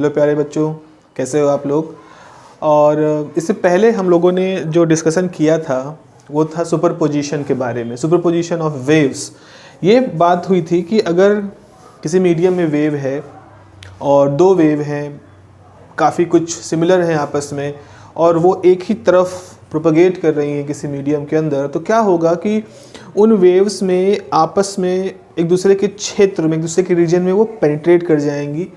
Hello प्यारे बच्चों, कैसे हो आप लोग। और इससे पहले हम लोगों ने जो डिस्कशन किया था वो था सुपरपोजिशन के बारे में, सुपरपोजिशन ऑफ वेव्स। ये बात हुई थी कि अगर किसी मीडियम में वेव है और दो वेव हैं, काफ़ी कुछ सिमिलर हैं आपस में, और वो एक ही तरफ प्रोपगेट कर रही हैं किसी मीडियम के अंदर, तो क्या होगा कि उन वेव्स में आपस में एक दूसरे के क्षेत्र में, एक दूसरे के रीजन में वो पेनिट्रेट कर जाएंगी,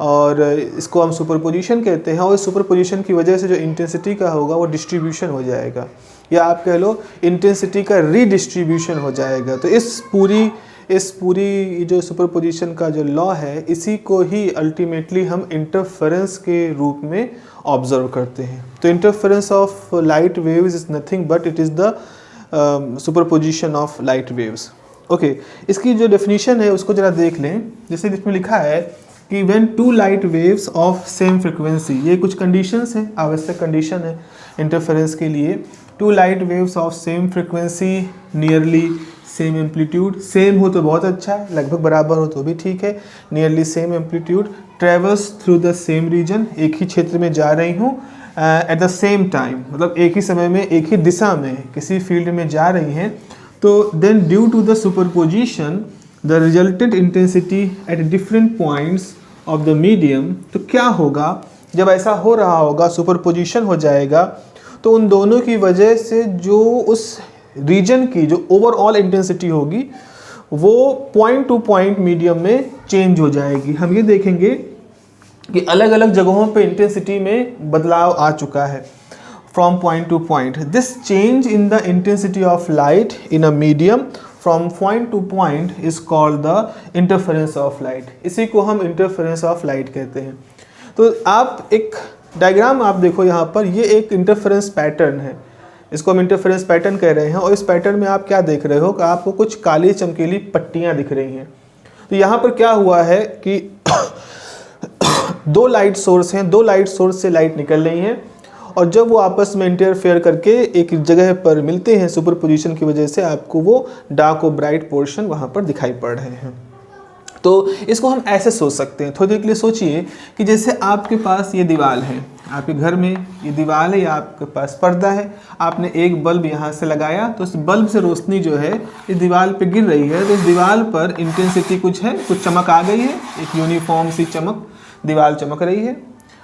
और इसको हम सुपरपोजिशन कहते हैं। और इस सुपरपोजिशन की वजह से जो इंटेंसिटी का होगा वो डिस्ट्रीब्यूशन हो जाएगा, या आप कह लो इंटेंसिटी का रीडिस्ट्रीब्यूशन हो जाएगा। तो इस पूरी जो सुपरपोजिशन का जो लॉ है, इसी को ही अल्टीमेटली हम इंटरफेरेंस के रूप में ऑब्जर्व करते हैं। तो interference of light waves is nothing but it is the superposition of light waves. Okay, इसकी जो डेफिनेशन है उसको जरा देख लें। जैसे इसमें लिखा है कि when two light waves of same frequency, ये कुछ कंडीशंस हैं, आवश्यक कंडीशन है इंटरफेरेंस के लिए। Two light waves of same frequency nearly same amplitude, same हो तो बहुत अच्छा है, लगभग बराबर हो तो भी ठीक है, nearly same amplitude, travels through the same region, एक ही क्षेत्र में जा रही हूँ, एट द सेम टाइम, मतलब एक ही समय में एक ही दिशा में किसी फील्ड में जा रही हैं, तो then due to the superposition the resultant intensity at different points of the medium. तो क्या होगा जब ऐसा हो रहा होगा, सुपरपोजिशन हो जाएगा, तो उन दोनों की वजह से जो उस रीजन की जो ओवरऑल इंटेंसिटी होगी वो पॉइंट टू पॉइंट मीडियम में चेंज हो जाएगी। हम ये देखेंगे कि अलग अलग जगहों पे इंटेंसिटी में बदलाव आ चुका है from point two point. This change in the intensity of light in a medium from point two point is called the interference of light. इसी को हम इंटरफेरेंस ऑफ लाइट कहते हैं। तो आप एक डायग्राम आप देखो यहाँ पर, ये एक इंटरफेरेंस पैटर्न है, इसको हम इंटरफेरेंस पैटर्न कह रहे हैं। और इस पैटर्न में आप क्या देख रहे हो कि आपको कुछ काली चमकीली पट्टियाँ दिख रही हैं। तो यहाँ पर क्या हुआ है कि दो लाइट सोर्स हैं, दो लाइट सोर्स से लाइट निकल रही हैं, और जब वो आपस में इंटरफेयर करके एक जगह पर मिलते हैं सुपरपोजिशन की वजह से, आपको वो डार्क और ब्राइट पोर्शन वहाँ पर दिखाई पड़ रहे हैं। तो इसको हम ऐसे सोच सकते हैं, थोड़ी देर के लिए सोचिए कि जैसे आपके पास ये दीवार है, आपके घर में ये दीवार है, या आपके पास पर्दा है, आपने एक बल्ब यहाँ से लगाया, तो इस बल्ब से रोशनी जो है इस दीवार पे गिर रही है, तो इस दीवार पर इंटेंसिटी कुछ है, कुछ चमक आ गई है, एक यूनिफॉर्म सी चमक, दीवार चमक रही है।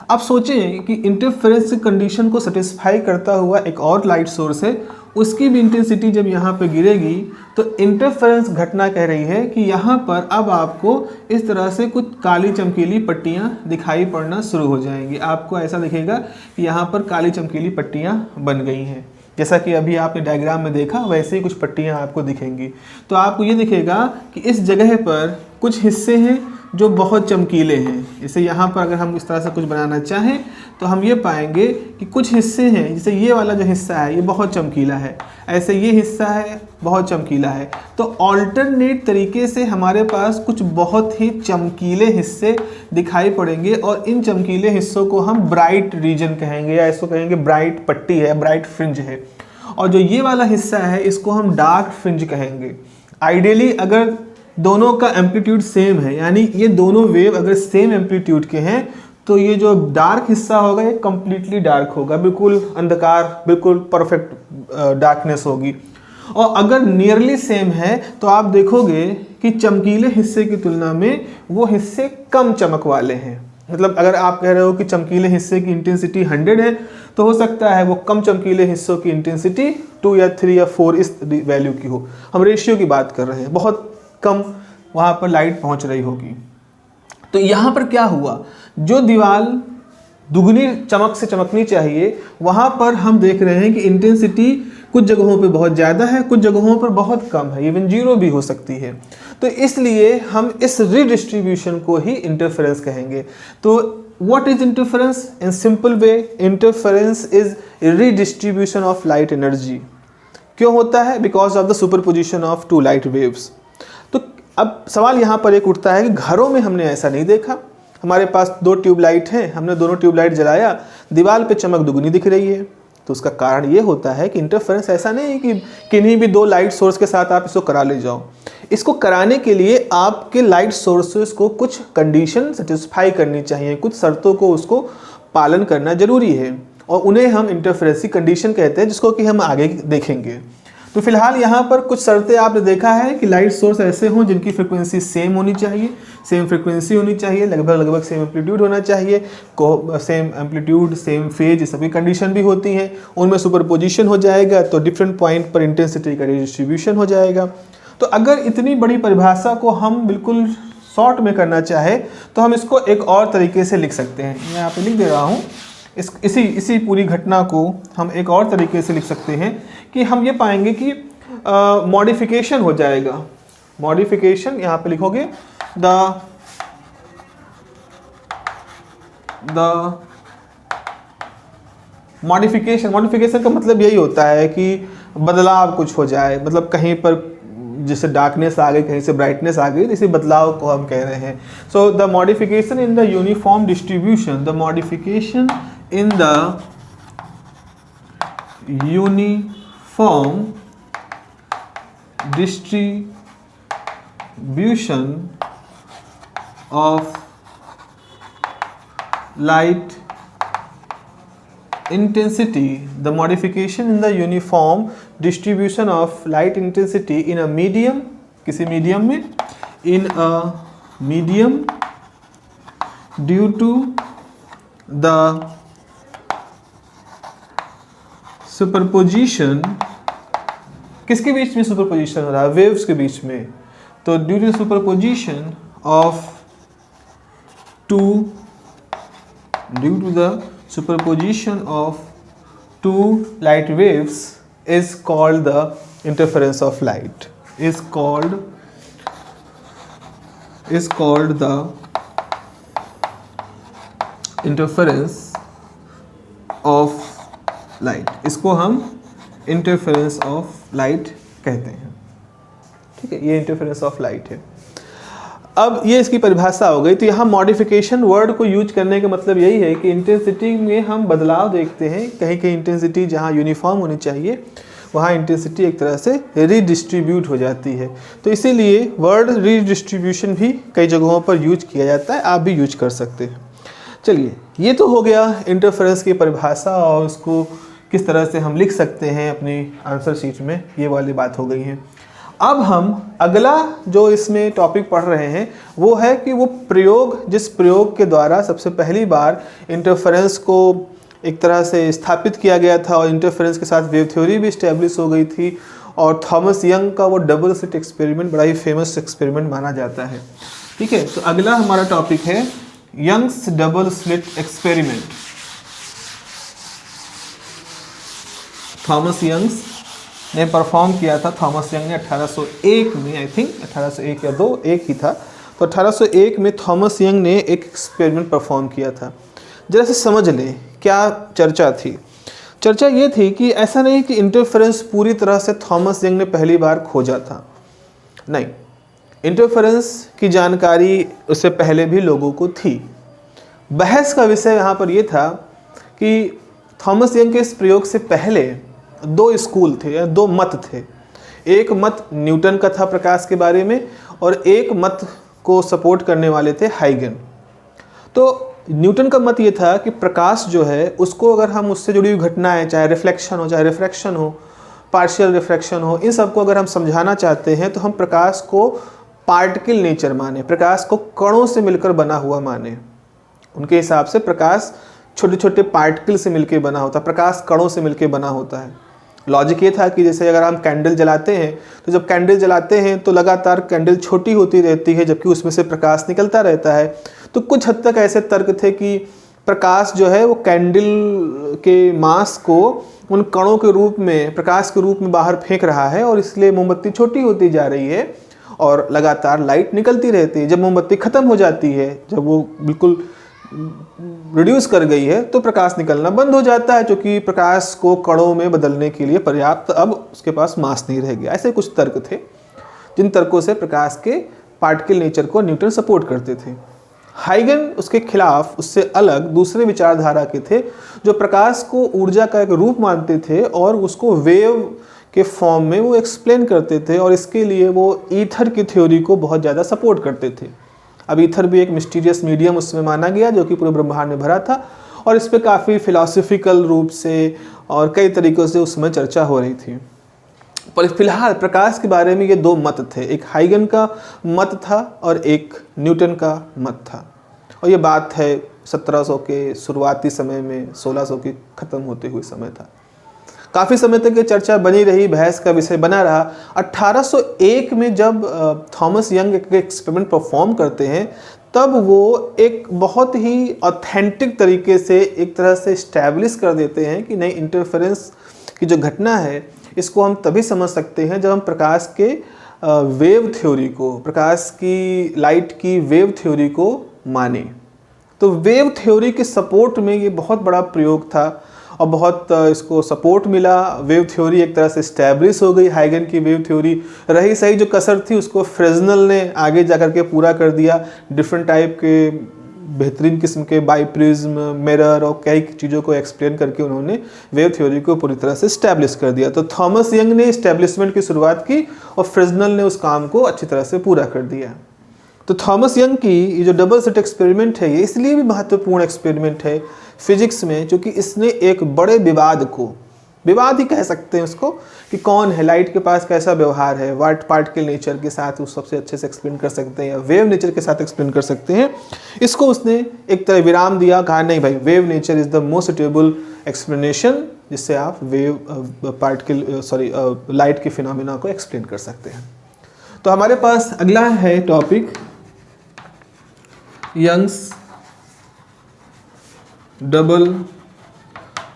अब सोचें कि इंटरफेरेंस कंडीशन को सेटिस्फाई करता हुआ एक और लाइट सोर्स है, उसकी भी इंटेंसिटी जब यहाँ पे गिरेगी तो इंटरफेरेंस घटना कह रही है कि यहाँ पर अब आपको इस तरह से कुछ काली चमकीली पट्टियाँ दिखाई पड़ना शुरू हो जाएंगी। आपको ऐसा दिखेगा कि यहाँ पर काली चमकीली पट्टियाँ बन गई हैं, जैसा कि अभी आपने डायग्राम में देखा वैसे ही कुछ पट्टियाँ आपको दिखेंगी। तो आपको ये दिखेगा कि इस जगह पर कुछ हिस्से हैं जो बहुत चमकीले हैं। जैसे यहाँ पर अगर हम इस तरह से कुछ बनाना चाहें तो हम ये पाएंगे कि कुछ हिस्से हैं, जैसे ये वाला जो हिस्सा है ये बहुत चमकीला है, ऐसे ये हिस्सा है बहुत चमकीला है। तो ऑल्टरनेट तरीके से हमारे पास कुछ बहुत ही चमकीले हिस्से दिखाई पड़ेंगे, और इन चमकीले हिस्सों को हम ब्राइट रीजन कहेंगे, या इसको कहेंगे ब्राइट पट्टी है, ब्राइट फ्रिंज है। और जो ये वाला हिस्सा है इसको हम डार्क फ्रिंज कहेंगे। आइडियली अगर दोनों का एम्पलीट्यूड सेम है, यानी ये दोनों वेव अगर सेम एम्पलीट्यूड के हैं, तो ये जो डार्क हिस्सा होगा ये कम्प्लीटली डार्क होगा, बिल्कुल अंधकार, बिल्कुल परफेक्ट डार्कनेस होगी। और अगर नियरली सेम है तो आप देखोगे कि चमकीले हिस्से की तुलना में वो हिस्से कम चमक वाले हैं। मतलब अगर आप कह रहे हो कि चमकीले हिस्से की इंटेंसिटी 100 है, तो हो सकता है वो कम चमकीले हिस्सों की इंटेंसिटी 2 या 3 या 4 इस वैल्यू की हो। हम रेशियो की बात कर रहे हैं, बहुत कम वहाँ पर लाइट पहुँच रही होगी। तो यहाँ पर क्या हुआ, जो दीवार दुगनी चमक से चमकनी चाहिए वहाँ पर हम देख रहे हैं कि इंटेंसिटी कुछ जगहों पे बहुत ज़्यादा है, कुछ जगहों पर बहुत कम है, इवन जीरो भी हो सकती है। तो इसलिए हम इस रीडिस्ट्रीब्यूशन को ही इंटरफेरेंस कहेंगे। तो what is interference? In simple way, interference is redistribution of light energy. क्यों होता है? Because of the superposition of two light waves. तो अब सवाल यहाँ पर एक उठता है कि घरों में हमने ऐसा नहीं देखा, हमारे पास 2 ट्यूबलाइट हैं, हमने दोनों ट्यूबलाइट जलाया, दीवार पे चमक दुगनी दिख रही है। तो उसका कारण ये होता है कि इंटरफेरेंस ऐसा नहीं है कि किन्हीं भी 2 लाइट सोर्स के साथ आप इसको करा ले जाओ। इसको कराने के लिए आपके लाइट सोर्सेस को कुछ कंडीशन सेटिस्फाई करनी चाहिए, कुछ शर्तों को उसको पालन करना जरूरी है, और उन्हें हम इंटरफेरेंसी कंडीशन कहते हैं, जिसको कि हम आगे देखेंगे। तो फिलहाल यहाँ पर कुछ शर्तें आपने देखा है कि लाइट सोर्स ऐसे हों जिनकी फ्रिक्वेंसी सेम होनी चाहिए, सेम फ्रिक्वेंसी होनी चाहिए, लगभग सेम एम्पलीट्यूड होना चाहिए, सेम एम्पलीट्यूड सेम फेज, ये सभी कंडीशन भी होती हैं। उनमें सुपरपोजिशन हो जाएगा तो डिफरेंट पॉइंट पर इंटेंसिटी का डिस्ट्रीब्यूशन हो जाएगा। तो अगर इतनी बड़ी परिभाषा को हम बिल्कुल शॉर्ट में करना चाहे तो हम इसको एक और तरीके से लिख सकते हैं। मैं यहाँ पे लिख दे रहा हूँ, इसी पूरी घटना को हम एक और तरीके से लिख सकते हैं कि हम ये पाएंगे कि मॉडिफिकेशन हो जाएगा। मॉडिफिकेशन यहाँ पे लिखोगे द मॉडिफिकेशन का मतलब यही होता है कि बदलाव कुछ हो जाए, मतलब कहीं पर जैसे डार्कनेस आ गई, कहीं से ब्राइटनेस आ गई, इसी बदलाव को हम कह रहे हैं। So the modification in the uniform distribution, the modification in the uniform distribution of light intensity, the modification in the uniform distribution of light intensity in a medium, किसी मीडियम में, in a medium due to the superposition, किसके बीच में superposition हो रहा है? Waves के बीच में। तो due to superposition of two light waves is called the interference of light, is called the interference of light. इसको हम इंटरफेरेंस ऑफ लाइट कहते हैं। ठीक है, ये इंटरफेरेंस ऑफ लाइट है। अब ये इसकी परिभाषा हो गई। तो यहाँ मॉडिफिकेशन वर्ड को यूज करने का मतलब यही है कि इंटेंसिटी में हम बदलाव देखते हैं। कहीं कहीं इंटेंसिटी जहाँ यूनिफॉर्म होनी चाहिए वहाँ इंटेंसिटी एक तरह से रीडिस्ट्रीब्यूट हो जाती है। तो इसीलिए वर्ड रीडिस्ट्रीब्यूशन भी कई जगहों पर यूज किया जाता है, आप भी यूज कर सकते हैं। चलिए, ये तो हो गया इंटरफेरेंस की परिभाषा और उसको किस तरह से हम लिख सकते हैं अपनी आंसर शीट में, ये वाली बात हो गई है। अब हम अगला जो इसमें टॉपिक पढ़ रहे हैं वो है कि वो प्रयोग, जिस प्रयोग के द्वारा सबसे पहली बार इंटरफेरेंस को एक तरह से स्थापित किया गया था और इंटरफेरेंस के साथ वेव थ्योरी भी इस्टेब्लिश हो गई थी, और थॉमस यंग का वो डबल स्लिट एक्सपेरिमेंट बड़ा ही फेमस एक्सपेरिमेंट माना जाता है। ठीक है, तो अगला हमारा टॉपिक है Young's double slit experiment. Thomas Young's ने परफॉर्म किया था। थॉमस यंग ने 1801 में, आई थिंक 1801 या 2 एक ही था, तो 1801 में थॉमस यंग ने एक एक्सपेरिमेंट परफॉर्म किया था। जरा से समझ लें क्या चर्चा थी। चर्चा ये थी कि ऐसा नहीं कि इंटरफेरेंस पूरी तरह से थॉमस यंग ने पहली बार खोजा था, नहीं, इंटरफेरेंस की जानकारी उससे पहले भी लोगों को थी। बहस का विषय यहाँ पर यह था कि थॉमस यंग के इस प्रयोग से पहले 2 स्कूल थे या 2 मत थे। एक मत न्यूटन का था प्रकाश के बारे में, और एक मत को सपोर्ट करने वाले थे हाइगन। तो न्यूटन का मत ये था कि प्रकाश जो है उसको अगर हम उससे जुड़ी हुई घटनाएं, चाहे रिफ्लेक्शन हो, चाहे रिफ्रैक्शन हो, पार्शियल रिफ्रैक्शन हो, इन सबको अगर हम समझाना चाहते हैं तो हम प्रकाश को पार्टिकल नेचर माने, प्रकाश को कणों से मिलकर बना हुआ माने। उनके हिसाब से प्रकाश छोटे छोटे पार्टिकल से मिलकर बना होता है, प्रकाश कणों से मिलकर बना होता है। लॉजिक ये था कि जैसे अगर हम कैंडल जलाते हैं तो जब कैंडल जलाते हैं तो लगातार कैंडल छोटी होती रहती है जबकि उसमें से प्रकाश निकलता रहता है। तो कुछ हद तक ऐसे तर्क थे कि प्रकाश जो है वो कैंडल के मास को उन कणों के रूप में, प्रकाश के रूप में बाहर फेंक रहा है, और इसलिए मोमबत्ती छोटी होती जा रही है और लगातार लाइट निकलती रहती है। जब मोमबत्ती ख़त्म हो जाती है, जब वो बिल्कुल रिड्यूस कर गई है, तो प्रकाश निकलना बंद हो जाता है, क्योंकि प्रकाश को कणों में बदलने के लिए पर्याप्त अब उसके पास मास नहीं रह गया। ऐसे कुछ तर्क थे जिन तर्कों से प्रकाश के पार्टिकल नेचर को न्यूटन सपोर्ट करते थे। हाइगन उसके खिलाफ, उससे अलग दूसरे विचारधारा के थे जो प्रकाश को ऊर्जा का एक रूप मानते थे और उसको वेव के फॉर्म में वो एक्सप्लेन करते थे, और इसके लिए वो ईथर की थ्योरी को बहुत ज़्यादा सपोर्ट करते थे। अब ईथर भी एक मिस्टीरियस मीडियम उसमें माना गया जो कि पूरे ब्रह्मांड में भरा था, और इस पर काफ़ी फिलॉसफिकल रूप से और कई तरीक़ों से उसमें चर्चा हो रही थी। पर फिलहाल प्रकाश के बारे में ये दो मत थे, एक हाइगन का मत था और एक न्यूटन का मत था, और ये बात है 1700 के शुरुआती समय में, 1600 के ख़त्म होते हुए समय था। काफ़ी समय तक ये चर्चा बनी रही, बहस का विषय बना रहा। 1801 में जब थॉमस यंग एक एक्सपेरिमेंट परफॉर्म करते हैं, तब वो एक बहुत ही ऑथेंटिक तरीके से एक तरह से इस्टेब्लिश कर देते हैं कि नहीं, इंटरफेरेंस की जो घटना है इसको हम तभी समझ सकते हैं जब हम प्रकाश के वेव थ्योरी को, प्रकाश की लाइट की वेव थ्योरी को माने। तो वेव थ्योरी के सपोर्ट में ये बहुत बड़ा प्रयोग था और बहुत इसको सपोर्ट मिला। वेव थ्योरी एक तरह से इस्टेब्लिश हो गई। हाइगन की वेव थ्योरी रही सही, जो कसर थी उसको फ्रेस्नेल ने आगे जाकर के पूरा कर दिया। डिफरेंट टाइप के बेहतरीन किस्म के बाइप्रिज्म, मिरर और कई चीज़ों को एक्सप्लेन करके उन्होंने वेव थ्योरी को पूरी तरह से इस्टेब्लिश कर दिया। तो थॉमस यंग ने इस्टेब्लिशमेंट की शुरुआत की और फ्रेस्नेल ने उस काम को अच्छी तरह से पूरा कर दिया। तो थॉमस यंग की ये जो डबल स्लिट एक्सपेरिमेंट है, ये इसलिए भी महत्वपूर्ण एक्सपेरिमेंट है फिजिक्स में, क्योंकि इसने एक बड़े विवाद को, विवाद ही कह सकते हैं उसको, कि कौन है, लाइट के पास कैसा व्यवहार है, वाट पार्टिकल नेचर के साथ वो सबसे अच्छे से एक्सप्लेन कर सकते हैं या वेव नेचर के साथ एक्सप्लेन कर सकते हैं, इसको उसने एक तरह विराम दिया। कहा नहीं भाई, wave nature is the most suitable explanation, जिससे आप वेव पार्टिकल लाइट के फिनोमेना को एक्सप्लेन कर सकते हैं। तो हमारे पास अगला है topic Young's double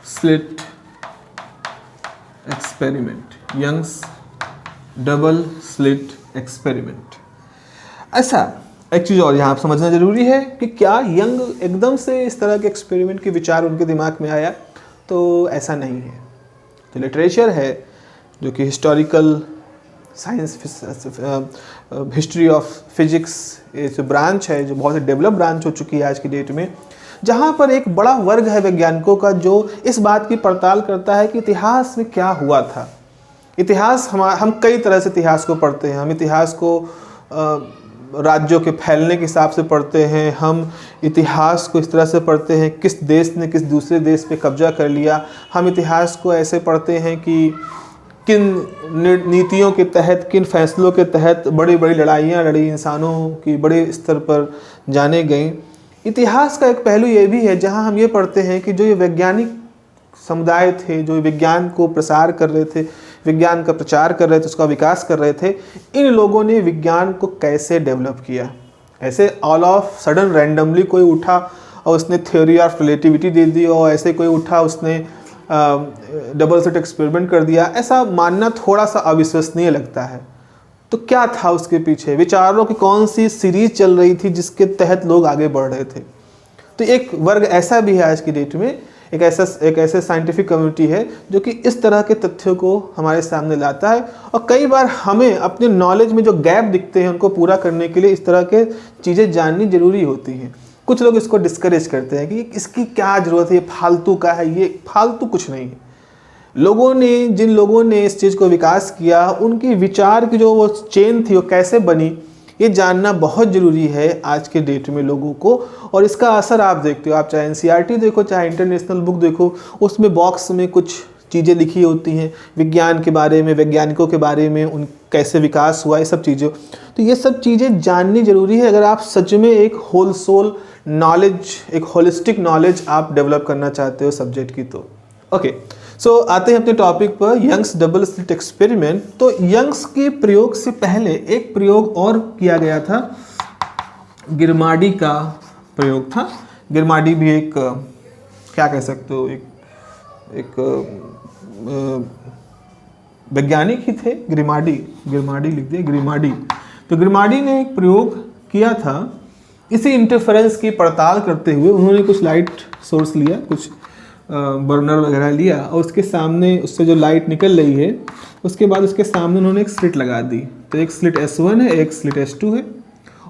slit experiment. Young's double slit experiment. ऐसा एक चीज़ और यहाँ आप समझना जरूरी है कि क्या यंग एकदम से इस तरह के एक्सपेरिमेंट के विचार उनके दिमाग में आया, तो ऐसा नहीं है। तो लिटरेचर है जो कि historical science, history of physics, ये जो ब्रांच है, जो बहुत ही डेवलप ब्रांच हो चुकी है आज की डेट में, जहाँ पर एक बड़ा वर्ग है वैज्ञानिकों का जो इस बात की पड़ताल करता है कि इतिहास में क्या हुआ था। इतिहास हम कई तरह से इतिहास को पढ़ते हैं। हम इतिहास को राज्यों के फैलने के हिसाब से पढ़ते हैं, हम इतिहास को इस तरह से पढ़ते हैं किस देश ने किस दूसरे देश पे कब्जा कर लिया। हम इतिहास को ऐसे पढ़ते हैं कि किन नीतियों के तहत, किन फैसलों के तहत बड़ी बड़ी लड़ाइयाँ लड़ी, इंसानों की बड़े स्तर पर जाने गई। इतिहास का एक पहलू ये भी है जहाँ हम ये पढ़ते हैं कि जो ये वैज्ञानिक समुदाय थे, जो विज्ञान को प्रसार कर रहे थे, विज्ञान का प्रचार कर रहे थे, उसका विकास कर रहे थे, इन लोगों ने विज्ञान को कैसे डेवलप किया। ऐसे ऑल ऑफ सडन रैंडमली कोई उठा और उसने थ्योरी ऑफ रिलेटिविटी दे दी, और ऐसे कोई उठा उसने डबल स्लिट एक्सपेरिमेंट कर दिया, ऐसा मानना थोड़ा सा अविश्वसनीय लगता है। तो क्या था उसके पीछे, विचारों की कौन सी सीरीज चल रही थी जिसके तहत लोग आगे बढ़ रहे थे। तो एक वर्ग ऐसा भी है आज की डेट में, एक ऐसे साइंटिफिक कम्युनिटी है जो कि इस तरह के तथ्यों को हमारे सामने लाता है, और कई बार हमें अपने नॉलेज में जो गैप दिखते हैं उनको पूरा करने के लिए इस तरह के चीज़ें जाननी जरूरी होती हैं। कुछ लोग इसको डिस्करेज करते हैं कि इसकी क्या ज़रूरत है, ये फालतू का है। ये फालतू कुछ नहीं है। जिन लोगों ने इस चीज़ को विकास किया, उनकी विचार की जो वो चेन थी वो कैसे बनी, ये जानना बहुत ज़रूरी है आज के डेट में लोगों को। और इसका असर आप देखते हो, आप चाहे एनसीईआरटी देखो, चाहे इंटरनेशनल बुक देखो, उसमें बॉक्स में कुछ चीज़ें लिखी होती हैं विज्ञान के बारे में, वैज्ञानिकों के बारे में, उन कैसे विकास हुआ, ये सब चीज़ें। तो ये सब चीज़ें जाननी ज़रूरी है अगर आप सच में एक होल सोल नॉलेज, एक होलिस्टिक नॉलेज आप डेवलप करना चाहते हो सब्जेक्ट की। तो ओके, सो आते हैं अपने टॉपिक पर, यंग्स डबल स्लिट एक्सपेरिमेंट। तो यंग्स के प्रयोग से पहले एक प्रयोग और किया गया था, गिरमाडी का प्रयोग था। गिरमाडी भी एक क्या कह सकते हो, एक वैज्ञानिक ही थे। गिरमाडी लिख दिया, गिरमाडी। तो गिरमाडी ने एक प्रयोग किया था, इसी इंटरफेरेंस की पड़ताल करते हुए उन्होंने कुछ लाइट सोर्स लिया, कुछ बर्नर वगैरह लिया, और उसके सामने उससे जो लाइट निकल रही है, उसके बाद उसके सामने उन्होंने एक स्लिट लगा दी। तो एक स्लिट S1 है, एक स्लिट S2 है,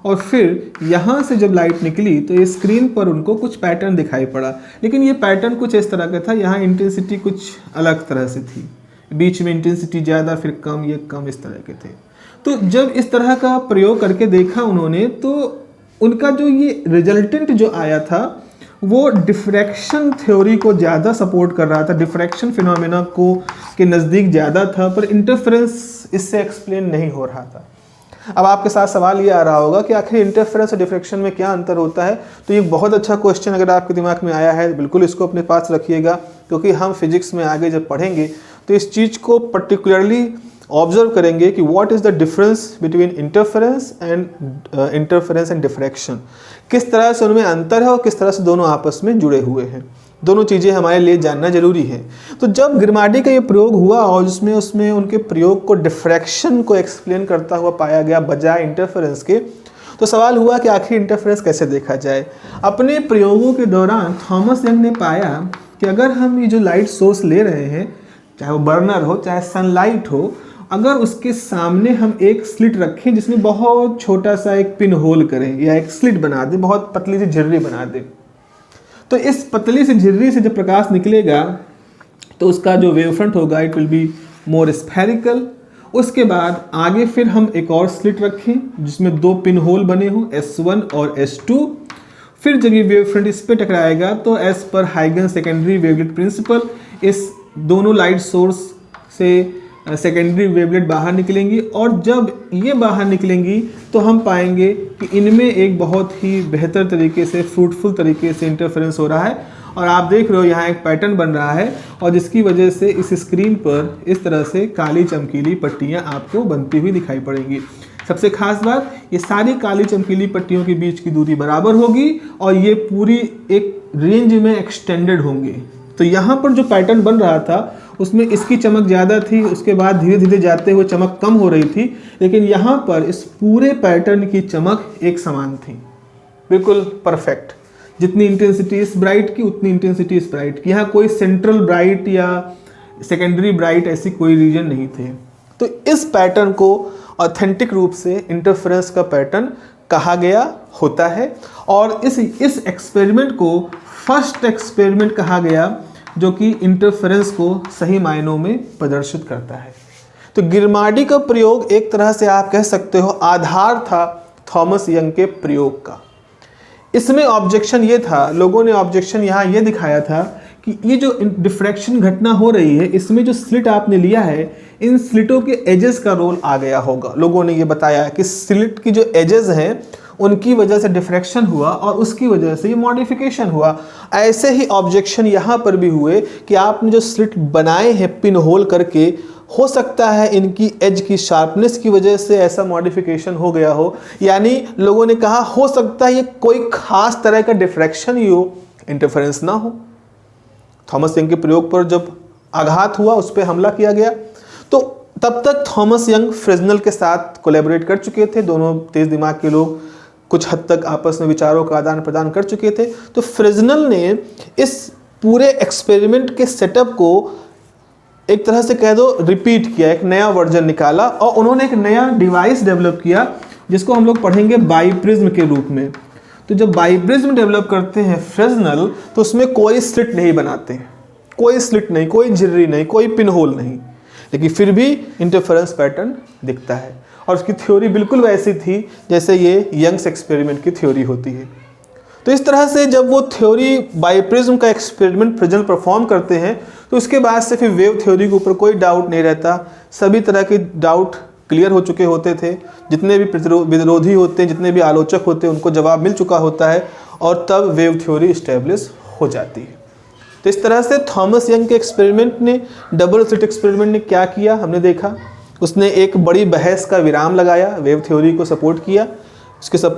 और फिर यहाँ से जब लाइट निकली तो ये स्क्रीन पर उनको कुछ पैटर्न दिखाई पड़ा, लेकिन ये पैटर्न कुछ इस तरह का था, यहाँ इंटेंसिटी कुछ अलग तरह से थी, बीच में इंटेंसिटी ज़्यादा फिर कम, ये कम, इस तरह के थे। तो जब इस तरह का प्रयोग करके देखा उन्होंने तो उनका जो ये रिजल्टेंट जो आया था वो डिफ्रैक्शन थ्योरी को ज़्यादा सपोर्ट कर रहा था, डिफ्रैक्शन फिनोमेना को के नज़दीक ज़्यादा था, पर इंटरफेरेंस इससे एक्सप्लेन नहीं हो रहा था। अब आपके साथ सवाल ये आ रहा होगा कि आखिर इंटरफेरेंस और डिफ्रैक्शन में क्या अंतर होता है। तो ये बहुत अच्छा क्वेश्चन अगर आपके दिमाग में आया है बिल्कुल इसको अपने पास रखिएगा, क्योंकि हम फिजिक्स में आगे जब पढ़ेंगे तो इस चीज़ को पर्टिकुलरली ऑब्जर्व करेंगे कि what is the difference between interference and diffraction, किस तरह से उनमें अंतर है और किस तरह से दोनों आपस में जुड़े हुए हैं। दोनों चीज़ें हमारे लिए जानना जरूरी है। तो जब ग्रिमाडी का ये प्रयोग हुआ और उसमें उनके प्रयोग को डिफ्रैक्शन को एक्सप्लेन करता हुआ पाया गया बजाय इंटरफेरेंस के, तो सवाल हुआ कि आखिर इंटरफेरेंस कैसे देखा जाए। अपने प्रयोगों के दौरान थॉमस यंग ने पाया कि अगर हम ये जो लाइट सोर्स ले रहे हैं, चाहे वो बर्नर हो चाहे सनलाइट हो, अगर उसके सामने हम एक स्लिट रखें जिसमें बहुत छोटा सा एक पिन होल करें या एक स्लिट बना दें, बहुत पतली सी झिर्री बना दें, तो इस पतली सी झिर्री से जब प्रकाश निकलेगा तो उसका जो वेव फ्रंट होगा it will be more spherical. उसके बाद आगे फिर हम एक और स्लिट रखें जिसमें दो पिन होल बने हों S1 और S2। फिर जब ये वेव फ्रंट इस पे टकराएगा तो as per Huygens secondary wavelet principal इस दोनों लाइट सोर्स से सेकेंडरी वेवलेट बाहर निकलेंगी, और जब ये बाहर निकलेंगी तो हम पाएंगे कि इनमें एक बहुत ही बेहतर तरीके से फ्रूटफुल तरीके से इंटरफेरेंस हो रहा है। और आप देख रहे हो यहाँ एक पैटर्न बन रहा है और जिसकी वजह से इस स्क्रीन पर इस तरह से काली चमकीली पट्टियाँ आपको बनती हुई दिखाई पड़ेंगी। सबसे खास बात, ये सारी काली चमकीली पट्टियों के बीच की दूरी बराबर होगी और ये पूरी एक रेंज में एक्सटेंडेड होंगी। तो यहाँ पर जो पैटर्न बन रहा था उसमें इसकी चमक ज़्यादा थी, उसके बाद धीरे धीरे जाते हुए चमक कम हो रही थी, लेकिन यहाँ पर इस पूरे पैटर्न की चमक एक समान थी, बिल्कुल परफेक्ट। जितनी इंटेंसिटी इस ब्राइट की उतनी इंटेंसिटी इस ब्राइट की। यहाँ कोई सेंट्रल ब्राइट या सेकेंडरी ब्राइट ऐसी कोई रीजन नहीं थे। तो इस पैटर्न को ऑथेंटिक रूप से इंटरफेरेंस का पैटर्न कहा गया होता है, और इस एक्सपेरिमेंट को फर्स्ट एक्सपेरिमेंट कहा गया जो कि इंटरफेरेंस को सही मायनों में प्रदर्शित करता है। तो ग्रिमाडी का प्रयोग एक तरह से आप कह सकते हो आधार था थॉमस यंग के प्रयोग का। इसमें ऑब्जेक्शन ये था, लोगों ने ऑब्जेक्शन यहाँ ये दिखाया था कि ये जो डिफ्रैक्शन घटना हो रही है इसमें जो स्लिट आपने लिया है, इन स्लिटों के एजेस का रोल आ गया होगा। लोगों ने ये बताया कि स्लिट की जो एजेस हैं उनकी वजह से डिफ्रैक्शन हुआ और उसकी वजह से ये मॉडिफिकेशन हुआ। ऐसे ही ऑब्जेक्शन यहाँ पर भी हुए कि आपने जो स्लिट बनाए हैं पिन होल करके, हो सकता है इनकी एज की शार्पनेस की वजह से ऐसा मॉडिफिकेशन हो गया हो। यानी लोगों ने कहा हो सकता है ये कोई खास तरह का डिफ्रैक्शन ही हो, इंटरफेरेंस ना हो। थॉमस यंग के प्रयोग पर जब आघात हुआ, उस पर हमला किया गया, तो तब तक थॉमस यंग फ्रेस्नेल के साथ कोलैबोरेट कर चुके थे। दोनों तेज दिमाग के लोग कुछ हद तक आपस में विचारों का आदान प्रदान कर चुके थे। तो फ्रेस्नेल ने इस पूरे एक्सपेरिमेंट के सेटअप को एक तरह से कह दो रिपीट किया, एक नया वर्जन निकाला और उन्होंने एक नया डिवाइस डेवलप किया जिसको हम लोग पढ़ेंगे बाइप्रिज्म के रूप में। तो जब बाइप्रिज्म डेवलप करते हैं फ्रेस्नेल तो उसमें कोई स्लिट नहीं बनाते, कोई स्लिट नहीं, कोई झिर्री नहीं, कोई पिन होल नहीं, लेकिन फिर भी इंटरफेरेंस पैटर्न दिखता है। और उसकी थ्योरी बिल्कुल वैसी थी जैसे ये यंग्स एक्सपेरिमेंट की थ्योरी होती है। तो इस तरह से जब वो थ्योरी बाइप्रिज्म का एक्सपेरिमेंट फ्रेस्नेल परफॉर्म करते हैं तो उसके बाद से फिर वेव थ्योरी के ऊपर कोई डाउट नहीं रहता। सभी तरह के डाउट क्लियर हो चुके होते थे। जितने भी विरोधी होते हैं, जितने भी आलोचक होते हैं, उनको जवाब मिल चुका होता है और तब वेव थ्योरी इस्टेब्लिश हो जाती है। तो इस तरह से थॉमस यंग के एक्सपेरिमेंट ने, डबल स्लिट एक्सपेरिमेंट ने क्या किया हमने देखा। उसने एक बड़ी बहस का विराम लगाया, वेव थ्योरी को सपोर्ट किया,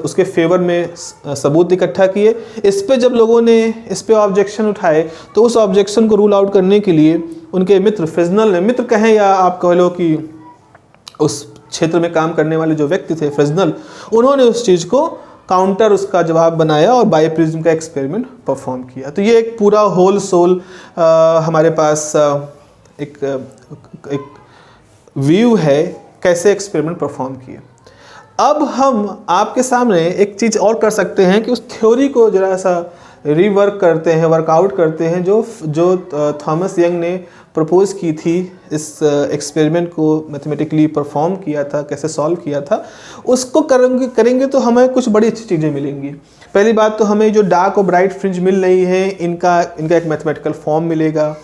उसके फेवर में सबूत इकट्ठा किए। इस पे जब लोगों ने इस पे ऑब्जेक्शन उठाए तो उस ऑब्जेक्शन को रूल आउट करने के लिए उनके मित्र फ्रेस्नेल ने, मित्र कहें या आप कह लो कि उस क्षेत्र में काम करने वाले जो व्यक्ति थे फ्रेस्नेल, उन्होंने उस चीज़ को काउंटर उसका जवाब बनाया और बाइप्रिज्म का एक्सपेरिमेंट परफॉर्म किया। तो ये एक पूरा होल सोल हमारे पास एक व्यू है कैसे एक्सपेरिमेंट परफॉर्म किया। अब हम आपके सामने एक चीज़ और कर सकते हैं कि उस थ्योरी को ज़रा सा रीवर्क करते हैं, वर्कआउट करते हैं जो थॉमस यंग ने प्रपोज की थी, इस एक्सपेरिमेंट को मैथमेटिकली परफॉर्म किया था, कैसे सॉल्व किया था, उसको करेंगे तो हमें कुछ बड़ी अच्छी चीज़ें मिलेंगी। पहली बात तो हमें जो डार्क और ब्राइट फ्रिंज मिल रही है इनका एक मैथमेटिकल फॉर्म मिलेगा।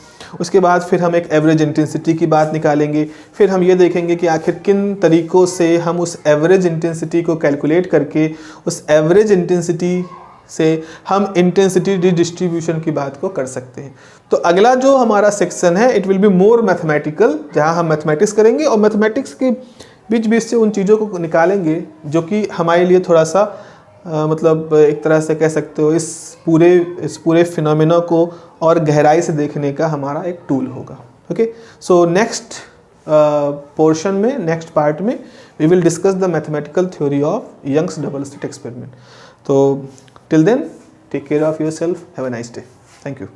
उसके बाद फिर हम एक एवरेज इंटेंसिटी की बात निकालेंगे। फिर हम ये देखेंगे कि आखिर किन तरीक़ों से हम उस एवरेज इंटेंसिटी को कैलकुलेट करके उस एवरेज इंटेंसिटी से हम इंटेंसिटी डिस्ट्रीब्यूशन की बात को कर सकते हैं। तो अगला जो हमारा सेक्शन है it will be more mathematical, जहाँ हम मैथमेटिक्स करेंगे और मैथमेटिक्स के बीच से उन चीज़ों को निकालेंगे जो कि हमारे लिए थोड़ा सा मतलब एक तरह से कह सकते हो इस पूरे फिनोमेना को और गहराई से देखने का हमारा एक टूल होगा। ओके, सो नेक्स्ट पोर्शन में, नेक्स्ट पार्ट में we will discuss the mathematical theory of Young's double slit experiment. तो till then take care of yourself, have a nice day, thank you.